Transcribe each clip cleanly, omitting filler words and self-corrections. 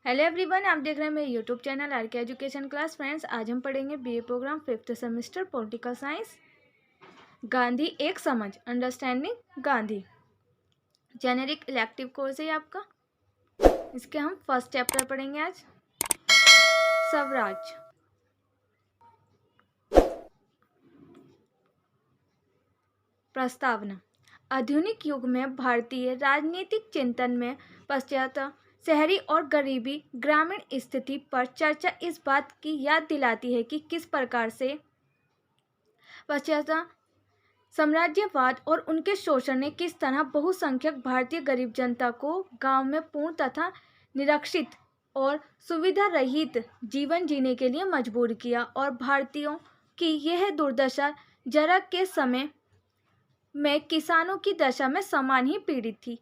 Hello everyone, आप देख रहे हैं मेरे YouTube channel R K education class. Friends, आज हम पढ़ेंगे BA program 5th semester political science, Gandhi एक समझ, understanding Gandhi. Generic elective course है आपका। इसके हम फर्स्ट चैप्टर पढ़ेंगे आज, स्वराज। प्रस्तावना। आधुनिक युग में भारतीय राजनीतिक चिंतन में पश्चात शहरी और गरीबी ग्रामीण स्थिति पर चर्चा इस बात की याद दिलाती है कि किस प्रकार से पश्चात साम्राज्यवाद और उनके शोषण ने किस तरह बहुसंख्यक भारतीय गरीब जनता को गांव में पूर्ण तथा निरक्षित और सुविधा रहित जीवन जीने के लिए मजबूर किया, और भारतीयों की यह दुर्दशा जरा के समय में किसानों की दशा में समान ही पीड़ित थी।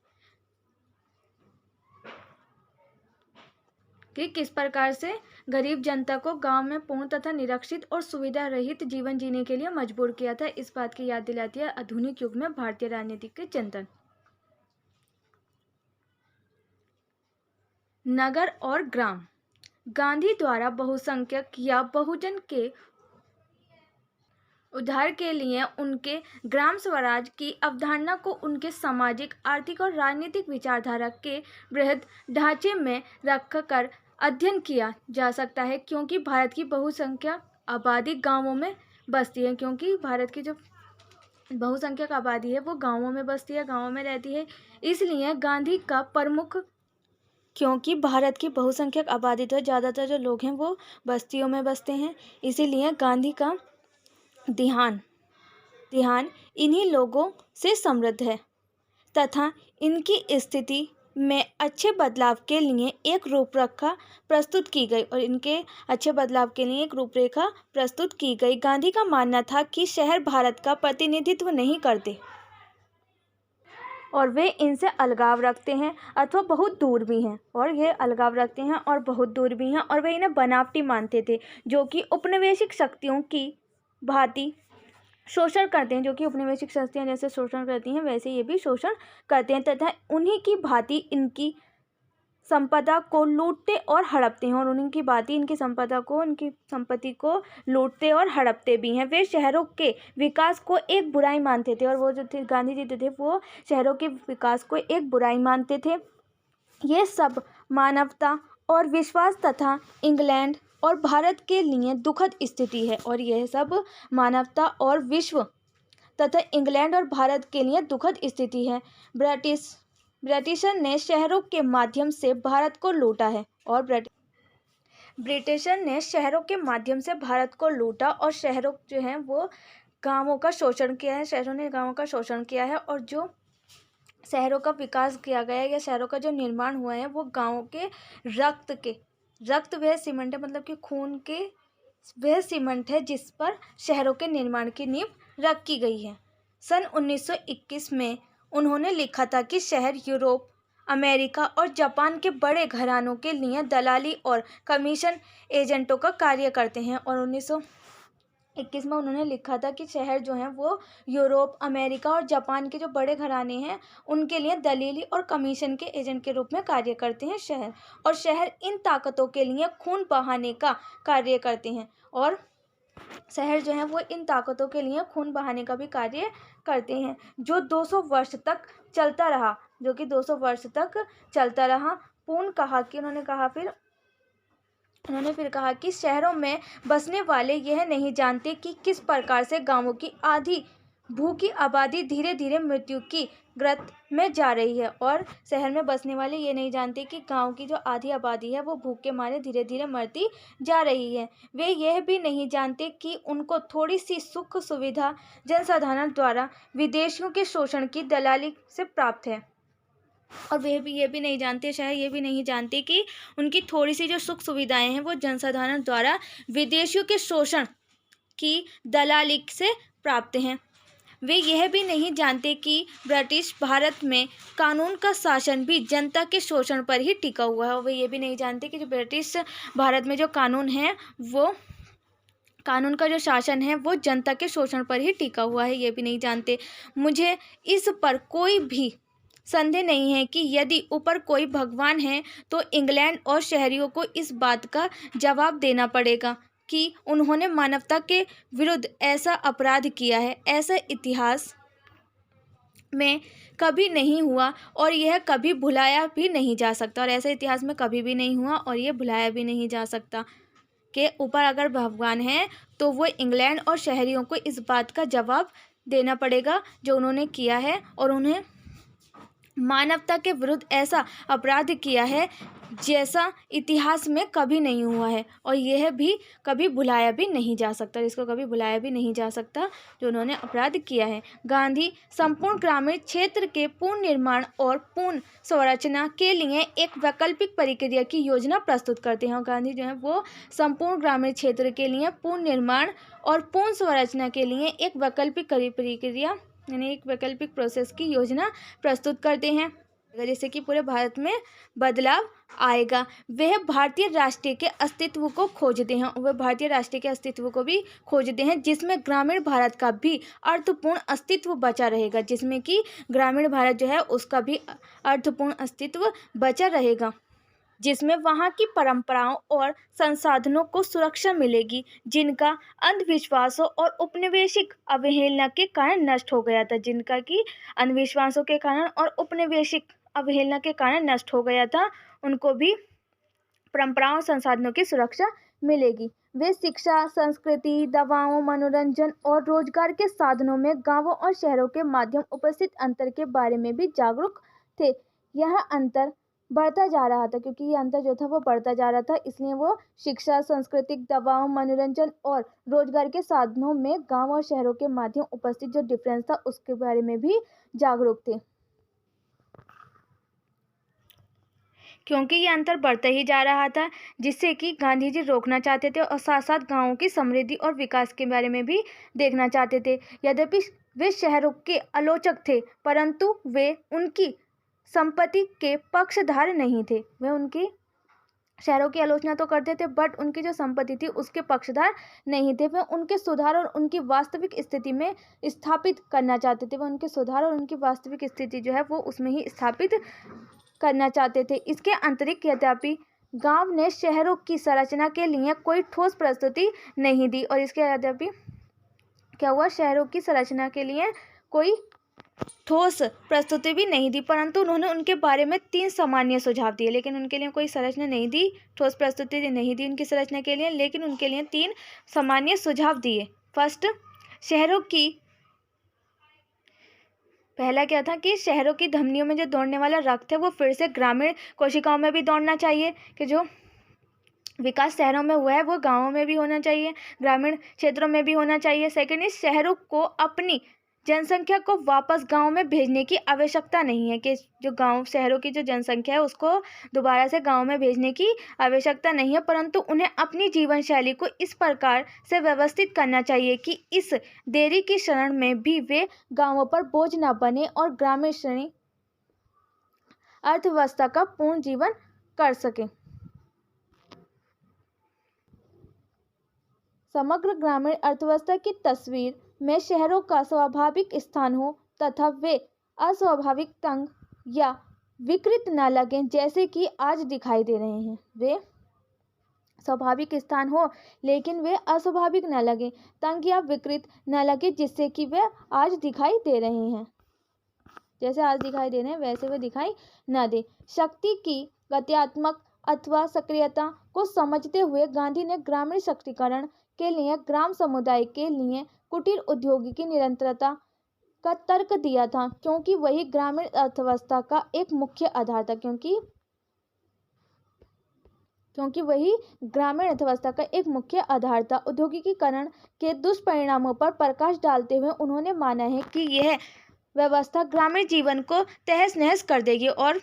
कि किस प्रकार से गरीब जनता को गांव में पूर्ण तथा निरक्षित और सुविधा रहित जीवन जीने के लिए मजबूर किया था, इस बात की याद दिलाती है आधुनिक युग में भारतीय राजनीति के चिंतन। नगर और ग्राम। गांधी द्वारा बहुसंख्यक या बहुजन के उद्धार के लिए उनके ग्राम स्वराज की अवधारणा को उनके सामाजिक, आर्थिक और राजनीतिक विचारधारा के बृहद ढांचे में रखकर अध्ययन किया जा सकता है, क्योंकि भारत की बहुसंख्यक आबादी गांवों में बसती है। क्योंकि भारत की जो बहुसंख्यक आबादी है वो गांवों में बसती है, गांवों में रहती है, इसलिए गांधी का प्रमुख, क्योंकि भारत की बहुसंख्यक आबादी तो ज़्यादातर जो लोग हैं वो बस्तियों में बसते हैं, इसीलिए गांधी का ध्यान इन्हीं लोगों से समृद्ध है तथा इनकी स्थिति में अच्छे बदलाव के लिए एक रूपरेखा प्रस्तुत की गई गांधी का मानना था कि शहर भारत का प्रतिनिधित्व नहीं करते और वे इनसे अलगाव रखते हैं अथवा बहुत दूर भी हैं, और वे इन्हें बनावटी मानते थे, जो कि औपनिवेशिक शक्तियों की भांति शोषण करते हैं, जो कि औपनिवेशिक शक्तियाँ जैसे शोषण करती हैं वैसे ये भी शोषण करते हैं, तथा उन्हीं की भांति इनकी संपदा को लूटते और हड़पते हैं, और उन्हीं की भांति इनकी संपत्ति को लूटते और हड़पते भी हैं। वे शहरों के विकास को एक बुराई मानते थे, और वो जो थे गांधी जी थे वो शहरों के विकास को एक बुराई मानते थे। ये सब मानवता और विश्वास तथा इंग्लैंड और भारत के लिए दुखद स्थिति है, और यह सब मानवता और विश्व तथा इंग्लैंड और भारत के लिए दुखद स्थिति है। ब्रिटिशर ने शहरों के माध्यम से भारत को लूटा है, और ब्रिटिशर ने शहरों के माध्यम से भारत को लूटा, और शहरों जो हैं वो गांवों का शोषण किया है, शहरों ने गांवों का शोषण किया है, और जो शहरों का विकास किया गया है या शहरों का जो निर्माण हुआ है वो गांवों के रक्त वह सीमेंट है, मतलब कि खून के वह सीमेंट है जिस पर शहरों के निर्माण की नींव रखी गई है। सन 1921 में उन्होंने लिखा था कि शहर यूरोप, अमेरिका और जापान के बड़े घरानों के लिए दलाली और कमीशन एजेंटों का कार्य करते हैं, और 1921 में उन्होंने लिखा था कि शहर जो हैं वो यूरोप, अमेरिका और जापान के जो बड़े घराने हैं उनके लिए दलीली और कमीशन के एजेंट के रूप में कार्य करते हैं शहर इन ताकतों के लिए खून बहाने का कार्य करते हैं, और शहर जो है वो इन ताकतों के लिए खून बहाने का भी कार्य करते हैं, जो 200 वर्ष तक चलता रहा। उन्होंने फिर कहा कि शहरों में बसने वाले यह नहीं जानते कि किस प्रकार से गांवों की आधी भूखी आबादी धीरे धीरे मृत्यु की ग्रत में जा रही है, और शहर में बसने वाले ये नहीं जानते कि गांव की जो आधी आबादी है वो भूख के मारे धीरे धीरे मरती जा रही है। वे यह भी नहीं जानते कि उनको थोड़ी सी सुख सुविधा जनसाधारण द्वारा विदेशियों के शोषण की दलाली से प्राप्त है, और ये भी नहीं जानते, शहर ये भी नहीं जानते कि उनकी थोड़ी सी जो सुख सुविधाएं हैं वो जनसाधारण द्वारा विदेशियों के शोषण की दलाली से प्राप्त हैं। वे यह भी नहीं जानते कि ब्रिटिश भारत में कानून का शासन भी जनता के शोषण पर ही टिका हुआ है, और वे ये भी नहीं जानते कि जो ब्रिटिश भारत में जो कानून है वो कानून का जो शासन है वो जनता के शोषण पर ही टिका हुआ है, ये भी नहीं जानते। मुझे इस पर कोई भी संदेह नहीं है कि यदि ऊपर कोई भगवान है तो इंग्लैंड और शहरियों को इस बात का जवाब देना पड़ेगा कि उन्होंने मानवता के विरुद्ध ऐसा अपराध किया है। ऐसा इतिहास में कभी नहीं हुआ और यह कभी भुलाया भी नहीं जा सकता, और ऐसा इतिहास में कभी भी नहीं हुआ और यह भुलाया भी नहीं जा सकता कि ऊपर अगर भगवान है तो वो इंग्लैंड और शहरियों को इस बात का जवाब देना पड़ेगा जो उन्होंने किया है, और उन्हें मानवता के विरुद्ध ऐसा अपराध किया है जैसा इतिहास में कभी नहीं हुआ है, और यह भी कभी भुलाया भी नहीं जा सकता, इसको कभी भुलाया भी नहीं जा सकता जो उन्होंने अपराध किया है। गांधी संपूर्ण ग्रामीण क्षेत्र के पूर्ण निर्माण और पूर्ण संरचना के लिए एक वैकल्पिक प्रक्रिया की योजना प्रस्तुत करते हैं, और गांधी जो है वो संपूर्ण ग्रामीण क्षेत्र के लिए पूर्ण निर्माण और पूर्ण संरचना के लिए एक वैकल्पिक प्रक्रिया यानी एक वैकल्पिक प्रोसेस की योजना प्रस्तुत करते हैं, जैसे कि पूरे भारत में बदलाव आएगा। वह भारतीय राष्ट्रीय के अस्तित्व को खोजते हैं, वह भारतीय राष्ट्रीय के अस्तित्व को भी खोजते हैं जिसमें ग्रामीण भारत का भी अर्थपूर्ण अस्तित्व बचा रहेगा, जिसमें कि ग्रामीण भारत जो है उसका भी अर्थपूर्ण अस्तित्व बचा रहेगा, जिसमें वहाँ की परंपराओं और संसाधनों को सुरक्षा मिलेगी जिनका अंधविश्वासों और उपनिवेशिक अवहेलना के कारण नष्ट हो गया था, जिनका कि अंधविश्वासों के कारण और उपनिवेशिक अवहेलना के कारण नष्ट हो गया था, उनको भी परंपराओं और संसाधनों की सुरक्षा मिलेगी। वे शिक्षा, संस्कृति, दवाओं, मनोरंजन और रोजगार के साधनों में गांवों और शहरों के माध्यम उपस्थित अंतर के बारे में भी जागरूक थे। यह अंतर बढ़ता जा रहा था, क्योंकि ये अंतर जो था वो बढ़ता जा रहा था, इसलिए वो शिक्षा, सांस्कृतिक, दवाओं, मनोरंजन और रोजगार के साधनों में गांव और शहरों के माध्यम उपस्थित जो डिफरेंस था उसके बारे में भी जागरूक थे। क्योंकि ये अंतर बढ़ता ही जा रहा था, जिससे कि गांधी जी रोकना चाहते थे और साथ साथ गाँवों की समृद्धि और विकास के बारे में भी देखना चाहते थे। यद्यपि वे शहरों के आलोचक थे, परंतु वे उनकी संपत्ति के पक्षधार नहीं थे। वे उनकी शहरों की आलोचना तो करते थे, बट उनकी जो संपत्ति थी उसके पक्षधार नहीं थे। वे उनके सुधार और उनकी वास्तविक स्थिति में स्थापित करना चाहते थे। वे उनके सुधार और उनकी वास्तविक स्थिति जो है वो उसमें ही स्थापित करना चाहते थे। इसके अतिरिक्त यद्यपि गांव ने शहरों की संरचना के लिए कोई ठोस प्रस्तुति नहीं दी, और इसके यद्यपि क्या हुआ, शहरों की संरचना के लिए कोई ठोस प्रस्तुति भी नहीं दी, परंतु उन्होंने उनके बारे में 3 सामान्य सुझाव दिए, लेकिन उनके लिए कोई संरचना नहीं दी, ठोस प्रस्तुति नहीं दी उनकी संरचना के लिए, लेकिन उनके लिए 3 सामान्य सुझाव दिए। फर्स्ट, शहरों की पहला क्या था कि शहरों की धमनियों में जो दौड़ने वाला रक्त है वो फिर से ग्रामीण कोशिकाओं में भी दौड़ना चाहिए, कि जो विकास शहरों में हुआ है वो गाँवों में भी होना चाहिए, ग्रामीण क्षेत्रों में भी होना चाहिए। सेकेंड इज, शहरों को अपनी जनसंख्या को वापस गांव में भेजने की आवश्यकता नहीं है, कि जो गांव शहरों की जो जनसंख्या है उसको दोबारा से गांव में भेजने की आवश्यकता नहीं है, परंतु उन्हें अपनी जीवन शैली को इस प्रकार से व्यवस्थित करना चाहिए कि इस देरी की क्षण में भी वे गांवों पर बोझ न बने और ग्रामीण श्रेणी अर्थव्यवस्था का पूर्ण जीवन कर सके। समग्र ग्रामीण अर्थव्यवस्था की तस्वीर में शहरों का स्वाभाविक स्थान हो तथा वे अस्वाभाविक तंग या विकृत न लगें, जैसे कि आज दिखाई दे रहे हैं। वे स्वाभाविक स्थान हो लेकिन वे अस्वाभाविक न लगे, तंग या विकृत न लगे, जिससे कि वे आज दिखाई दे रहे हैं, जैसे आज दिखाई दे रहे हैं वैसे वे दिखाई न दे। शक्ति की गत्यात्मक अथवा सक्रियता को समझते हुए गांधी ने ग्रामीण शक्तिकरण के लिए ग्राम समुदाय के लिए कुटीर उद्योग की निरंतरता का तर्क दिया था, क्योंकि वही ग्रामीण अर्थव्यवस्था का एक मुख्य आधार था, क्योंकि वही ग्रामीण अर्थव्यवस्था का एक मुख्य आधार था। औद्योगिकीकरण के दुष्परिणामों पर प्रकाश डालते हुए उन्होंने माना है कि यह व्यवस्था ग्रामीण जीवन को तहस नहस कर देगी, और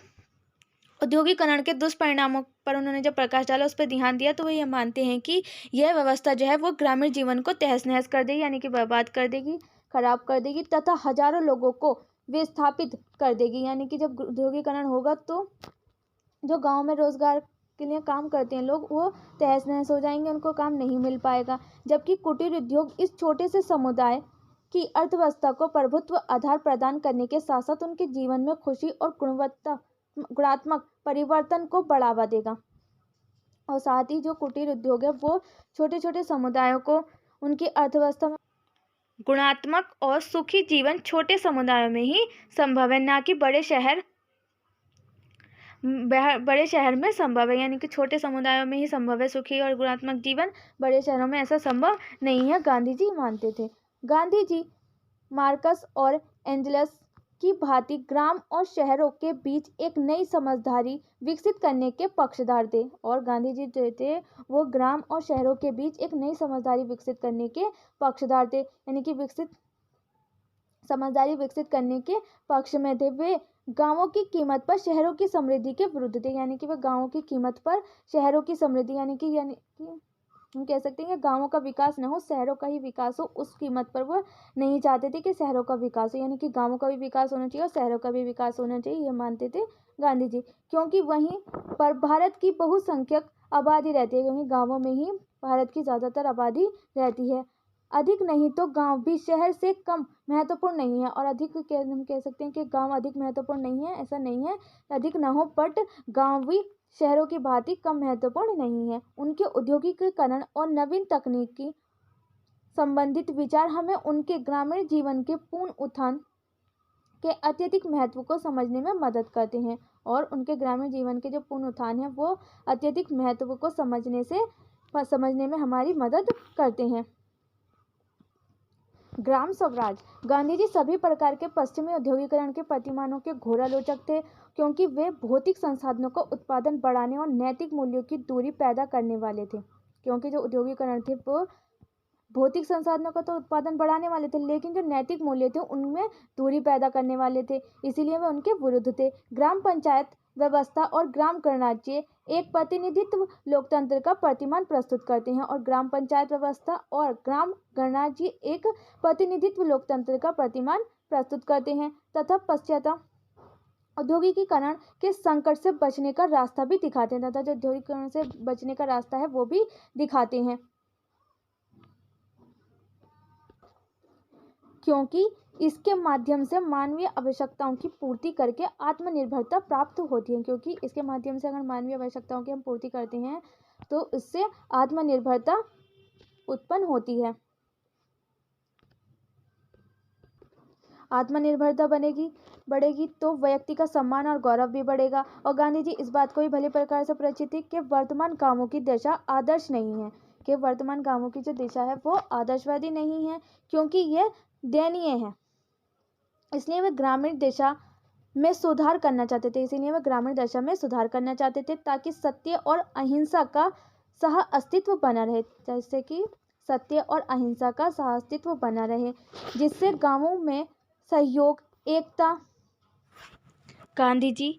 औद्योगिकरण के दुष्परिणामों पर उन्होंने जब प्रकाश डाला, उस पर ध्यान दिया, तो वो ये मानते हैं कि यह व्यवस्था जो है वो ग्रामीण जीवन को तहस नहस कर देगी, यानी कि बर्बाद कर देगी, खराब कर देगी, तथा हजारों लोगों को विस्थापित कर देगी। यानी कि जब औद्योगिकरण होगा तो जो गांव में रोजगार के लिए काम करते हैं लोग, वो तहस नहस हो जाएंगे, उनको काम नहीं मिल पाएगा। जबकि कुटीर उद्योग इस छोटे से समुदाय की अर्थव्यवस्था को प्रभुत्व आधार प्रदान करने के साथ साथ उनके जीवन में खुशी और गुणात्मक परिवर्तन को बढ़ावा देगा। और साथ ही जो कुटीर उद्योग है वो छोटे छोटे समुदायों को उनकी अर्थव्यवस्था में गुणात्मक और सुखी जीवन छोटे समुदायों में ही संभव है, ना कि बड़े शहर में संभव है। यानी कि छोटे समुदायों में ही संभव है सुखी और गुणात्मक जीवन, बड़े शहरों में ऐसा संभव नहीं है, गांधी जी मानते थे। गांधी जी मार्कस और एंजल्स की भांति ग्राम और शहरों के बीच एक नई समझदारी विकसित करने के पक्षधर थे। और गांधी जी जो थे वो ग्राम और शहरों के बीच एक नई समझदारी विकसित करने के पक्षधर थे, यानी कि समझदारी विकसित करने के पक्ष में थे। वे गांवों की कीमत पर शहरों की समृद्धि के विरुद्ध थे, यानी कि वे गांवों की कीमत पर शहरों की समृद्धि यानी कि हम कह सकते हैं कि गांवों का विकास न हो, शहरों का ही विकास हो, उस कीमत पर वो नहीं चाहते थे कि शहरों का विकास हो, यानी कि गांवों का भी विकास होना चाहिए और शहरों का भी विकास होना चाहिए, ये मानते थे गांधी जी। क्योंकि वहीं पर भारत की बहुसंख्यक आबादी रहती है, क्योंकि गाँवों में ही भारत की ज़्यादातर आबादी रहती है। अधिक नहीं तो गांव भी शहर से कम महत्वपूर्ण नहीं है, और हम कह सकते हैं कि गांव अधिक महत्वपूर्ण नहीं है, ऐसा नहीं है अधिक ना हो, बट गांव भी शहरों की भांति कम महत्वपूर्ण नहीं है। उनके औद्योगिकीकरण और नवीन तकनीकी संबंधित विचार हमें उनके ग्रामीण जीवन के पूर्ण उत्थान के अत्यधिक महत्व को समझने में मदद करते हैं, और उनके ग्रामीण जीवन के जो पूर्ण उत्थान है वो अत्यधिक महत्व को समझने में हमारी मदद करते हैं। ग्राम स्वराज। गांधी जी सभी प्रकार के पश्चिमी औद्योगिकरण के प्रतिमानों के घोर आलोचक थे, क्योंकि वे भौतिक संसाधनों का उत्पादन बढ़ाने और नैतिक मूल्यों की दूरी पैदा करने वाले थे। क्योंकि जो औद्योगिकरण थे वो भौतिक संसाधनों का तो उत्पादन बढ़ाने वाले थे, लेकिन जो नैतिक मूल्य थे उनमें दूरी पैदा करने वाले थे, इसीलिए वे उनके विरुद्ध थे। ग्राम पंचायत व्यवस्था और ग्राम गणराज्य एक प्रतिनिधित्व लोकतंत्र का प्रतिमान प्रस्तुत करते हैं, और ग्राम पंचायत व्यवस्था और ग्राम गणराज्य एक प्रतिनिधित्व लोकतंत्र का प्रतिमान प्रस्तुत करते हैं, तथा पश्चात औद्योगिकीकरण के संकट से बचने का रास्ता भी दिखाते हैं, तथा जो औद्योगिकीकरण से बचने का रास्ता है वो भी दिखाते हैं। क्योंकि इसके माध्यम से मानवीय आवश्यकताओं की पूर्ति करके आत्मनिर्भरता प्राप्त होती है, क्योंकि इसके माध्यम से अगर मानवीय आवश्यकताओं की हम पूर्ति करते हैं तो इससे आत्मनिर्भरता उत्पन्न होती है। आत्मनिर्भरता बढ़ेगी तो व्यक्ति का सम्मान और गौरव भी बढ़ेगा। और गांधी जी इस बात को भी भली प्रकार से परिचित थे कि वर्तमान कामों की दशा आदर्श नहीं है, कि वर्तमान कामों की जो दिशा है वो आदर्शवादी नहीं है, क्योंकि यह दयनीय है। इसलिए वे ग्रामीण दशा में सुधार करना चाहते थे, ताकि सत्य और अहिंसा का सह अस्तित्व बना रहे, जिससे गांवों में सहयोग, एकता। गांधी जी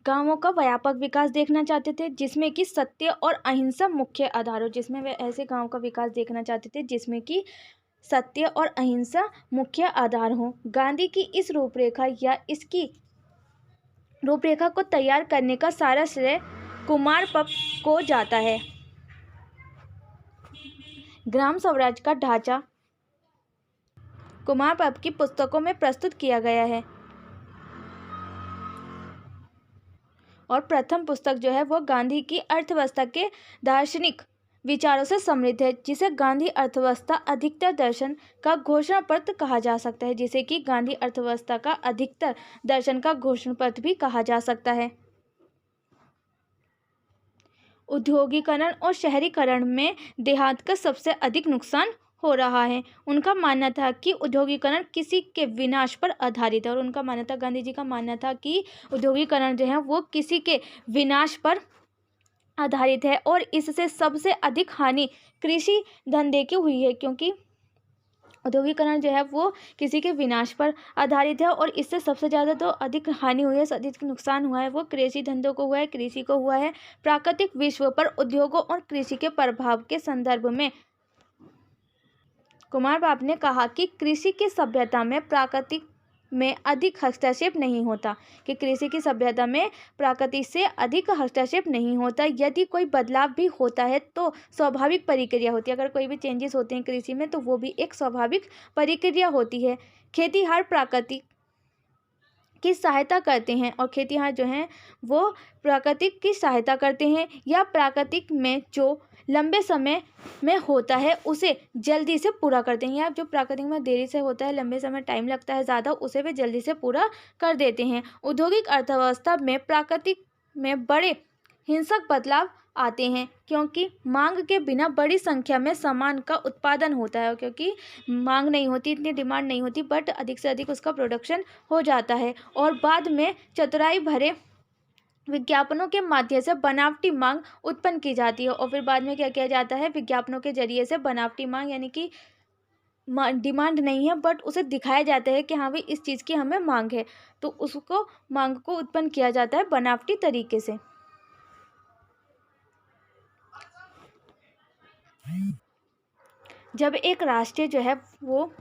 गांवों का व्यापक विकास देखना चाहते थे, जिसमें कि सत्य और अहिंसा मुख्य आधार हो, जिसमें वे ऐसे गांव का विकास देखना चाहते थे जिसमें कि सत्य और अहिंसा मुख्य आधार हो। गांधी की इस रूपरेखा को तैयार करने का सारा श्रेय कुमार पप को जाता है। ग्राम स्वराज का ढांचा कुमार पप की पुस्तकों में प्रस्तुत किया गया है, और प्रथम पुस्तक जो है वो गांधी की अर्थव्यवस्था के दार्शनिक विचारों से समृद्ध है, जिसे गांधी अर्थव्यवस्था अधिकतर दर्शन का घोषणा पत्र कहा जा सकता है, जिसे कि गांधी अर्थव्यवस्था का अधिकतर दर्शन का घोषणा पत्र भी कहा जा सकता है। औद्योगिकरण और शहरीकरण में देहात का सबसे अधिक नुकसान हो रहा है। उनका मानना था कि औद्योगिकरण किसी के विनाश पर आधारित है, और उनका मानना था, गांधी जी का मानना था कि औद्योगिकरण जो है वो किसी के विनाश पर आधारित है, और इससे सबसे अधिक हानि कृषि धंधे की हुई है, क्योंकि औद्योगिकरण जो है वो किसी के विनाश पर आधारित है, और इससे सबसे ज़्यादा तो अधिक हानि हुई है, अधिक नुकसान हुआ है वो कृषि धंधों को हुआ है, कृषि को हुआ है। प्राकृतिक विश्व पर उद्योगों और कृषि के प्रभाव के संदर्भ में कुमार बाप ने कहा कि कृषि की सभ्यता में प्राकृतिक में अधिक हस्तक्षेप नहीं होता, कि कृषि की सभ्यता में प्रकृति से अधिक हस्तक्षेप नहीं होता। यदि कोई बदलाव भी होता है तो स्वाभाविक प्रक्रिया होती है। अगर कोई भी चेंजेस होते हैं कृषि में तो वो भी एक स्वाभाविक प्रक्रिया होती है। खेतीहार प्रकृति की सहायता करते हैं और खेतीहार जो हैं वो प्राकृतिक की सहायता करते हैं, या प्राकृतिक में जो लंबे समय में होता है उसे जल्दी से पूरा करते हैं, या जो प्राकृतिक में देरी से होता है, लंबे समय टाइम लगता है ज़्यादा, उसे वे जल्दी से पूरा कर देते हैं। औद्योगिक अर्थव्यवस्था में प्राकृतिक में बड़े हिंसक बदलाव आते हैं, क्योंकि मांग के बिना बड़ी संख्या में सामान का उत्पादन होता है, क्योंकि मांग नहीं होती, इतनी डिमांड नहीं होती, बट अधिक से अधिक उसका प्रोडक्शन हो जाता है। और बाद में चतुराई भरे विज्ञापनों के माध्यम से बनावटी मांग उत्पन्न की जाती है, और फिर बाद में क्या किया जाता है, विज्ञापनों के जरिए से बनावटी मांग, यानी कि डिमांड नहीं है बट उसे दिखाया जाता है कि हाँ भाई इस चीज़ की हमें मांग है, तो उसको मांग को उत्पन्न किया जाता है बनावटी तरीके से। जब एक राष्ट्र जो है वो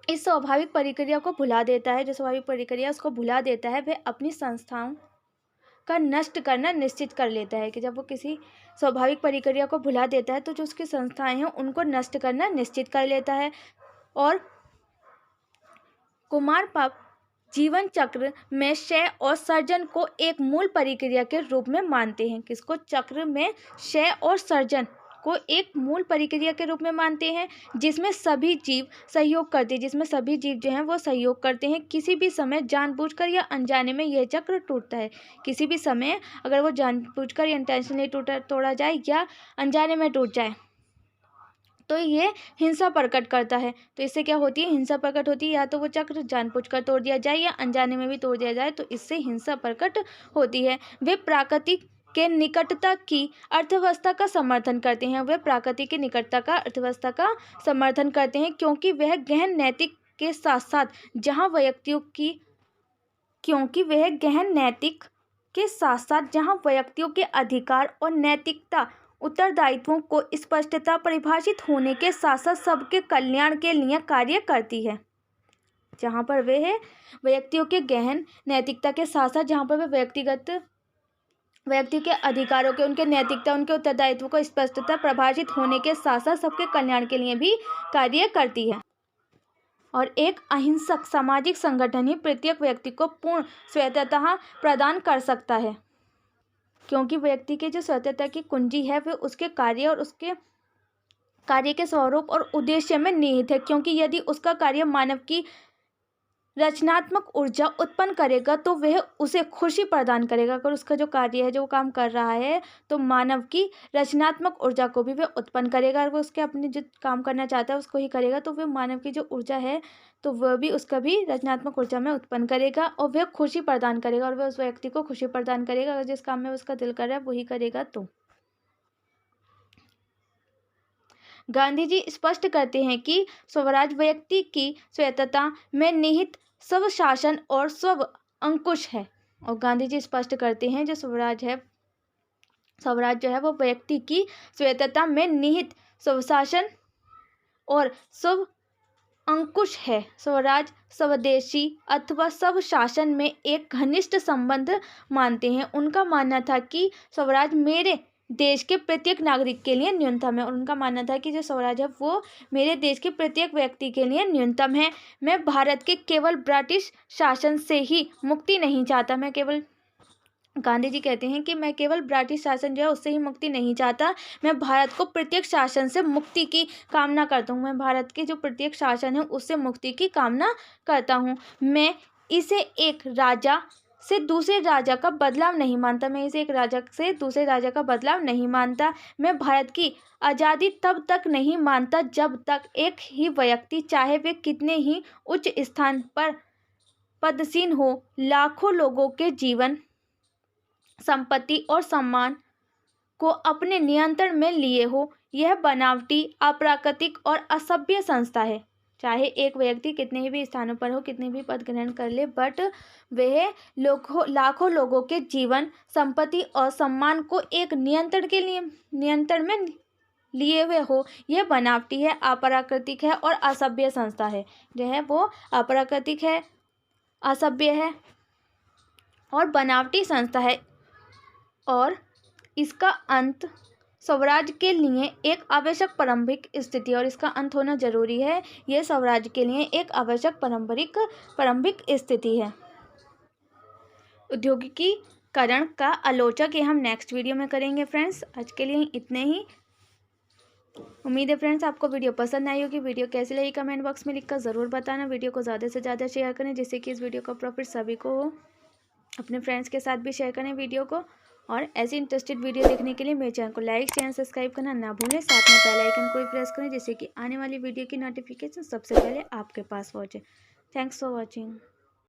इस स्वाभाविक प्रक्रिया को भुला देता है, जो स्वाभाविक प्रक्रिया उसको भुला देता है, वह अपनी संस्थाओं का नष्ट करना निश्चित कर लेता है, कि जब वो किसी स्वाभाविक प्रक्रिया को भुला देता है तो जो उसकी संस्थाएं हैं उनको नष्ट करना निश्चित कर लेता है। और कुमार पाप जीवन चक्र में क्षय और सर्जन को एक मूल प्रक्रिया के रूप में मानते हैं। किसको? चक्र में क्षय और सर्जन को एक मूल प्रक्रिया के रूप में मानते हैं, जिसमें सभी जीव सहयोग करते हैं, जिसमें सभी जीव जो हैं वो सहयोग करते हैं। किसी भी समय जानबूझकर या अनजाने में यह चक्र टूटता है। किसी भी समय अगर वो जानबूझकर या इंटेंशनली तोड़ा जाए या अनजाने में टूट जाए तो ये हिंसा प्रकट करता है। तो इससे क्या होती है? हिंसा प्रकट होती है। या तो वो चक्र जानबूझकर तोड़ दिया जाए या अनजाने में भी तोड़ दिया जाए, तो इससे हिंसा प्रकट होती है। वे प्राकृतिक के निकटता की अर्थव्यवस्था का समर्थन करते हैं। वे प्राकृतिक की निकटता का अर्थव्यवस्था का समर्थन करते हैं, क्योंकि वह गहन नैतिक के साथ साथ जहाँ व्यक्तियों की क्योंकि वह गहन नैतिक के साथ साथ जहाँ व्यक्तियों के अधिकार और नैतिकता उत्तरदायित्वों को स्पष्टता परिभाषित होने के साथ साथ सबके कल्याण के लिए कार्य करती है। जहाँ पर वह व्यक्तियों के गहन नैतिकता के साथ साथ जहाँ पर वह व्यक्ति के अधिकारों के, उनके नैतिकता, उनके उत्तरदायित्व को स्पष्टता परिभाषित होने के साथ साथ सबके कल्याण के लिए भी कार्य करती है। और एक अहिंसक सामाजिक संगठन ही प्रत्येक व्यक्ति को पूर्ण स्वायत्तता प्रदान कर सकता है, क्योंकि व्यक्ति के जो स्वायत्तता की कुंजी है वह उसके कार्य और उसके कार्य के स्वरूप और उद्देश्य में निहित है। क्योंकि यदि उसका कार्य मानव की रचनात्मक ऊर्जा उत्पन्न करेगा तो वह उसे खुशी प्रदान करेगा। अगर उसका जो कार्य है, जो वो काम कर रहा है, तो मानव की रचनात्मक ऊर्जा को भी वह उत्पन्न करेगा, और वो उसके अपने जो काम करना चाहता है उसको ही करेगा, तो वह मानव की जो ऊर्जा है तो वह भी उसका भी रचनात्मक ऊर्जा में उत्पन्न करेगा, और वह खुशी प्रदान करेगा, और वह उस व्यक्ति को खुशी प्रदान करेगा। अगर जिस काम में उसका दिल कर रहा है वही करेगा। तो गांधी जी स्पष्ट करते हैं कि स्वराज व्यक्ति की स्वायत्तता में निहित स्वशासन और स्व अंकुश है। और गांधी जी स्पष्ट करते हैं जो स्वराज जो है वो व्यक्ति की स्वायत्तता में निहित स्वशासन और स्व अंकुश है। स्वराज स्वदेशी अथवा स्वशासन में एक घनिष्ठ संबंध मानते हैं। उनका मानना था कि स्वराज मेरे देश के प्रत्येक नागरिक के लिए न्यूनतम है, और उनका मानना था कि जो स्वराज है वो मेरे देश के प्रत्येक व्यक्ति के लिए न्यूनतम है। मैं भारत के केवल ब्रिटिश शासन से ही मुक्ति नहीं चाहता। गांधी जी कहते हैं कि मैं केवल ब्रिटिश शासन जो है उससे ही मुक्ति नहीं चाहता, मैं भारत को प्रत्येक शासन से मुक्ति की कामना करता हूँ। मैं भारत के जो प्रत्येक शासन है उससे मुक्ति की कामना करता हूँ। मैं इसे एक राजा से दूसरे राजा का बदलाव नहीं मानता। मैं भारत की आज़ादी तब तक नहीं मानता जब तक एक ही व्यक्ति, चाहे वे कितने ही उच्च स्थान पर पदसीन हो, लाखों लोगों के जीवन, संपत्ति और सम्मान को अपने नियंत्रण में लिए हो। यह बनावटी, अप्राकृतिक और असभ्य संस्था है। चाहे एक व्यक्ति कितने भी स्थानों पर हो, कितने भी पद ग्रहण कर ले, बट वह लाखों लोगों के जीवन, संपत्ति और सम्मान को एक नियंत्रण में लिए हुए हो, यह बनावटी है, अप्राकृतिक है और असभ्य संस्था है। जो है वो अप्राकृतिक है, असभ्य है और बनावटी संस्था है और इसका अंत स्वराज्य के लिए एक आवश्यक प्रारंभिक स्थिति और इसका अंत होना जरूरी है। यह स्वराज्य के लिए एक आवश्यक प्रारंभिक स्थिति है। औद्योगिकीकरण का आलोचक ये हम नेक्स्ट वीडियो में करेंगे फ्रेंड्स। आज के लिए इतने ही। उम्मीद है फ्रेंड्स आपको वीडियो पसंद आई होगी। वीडियो कैसी लगी कमेंट बॉक्स में लिखकर ज़रूर बताना। वीडियो को ज़्यादा से ज़्यादा शेयर करें जिससे कि इस वीडियो का प्रॉफिट सभी को हो। अपने फ्रेंड्स के साथ भी शेयर करें वीडियो को। और ऐसी इंटरेस्टेड वीडियो देखने के लिए मेरे चैनल को लाइक शेयर सब्सक्राइब करना ना भूलें। साथ में बेल आइकन को भी प्रेस करें जिससे कि आने वाली वीडियो की नोटिफिकेशन सबसे पहले आपके पास पहुंचे। Thanks for watching.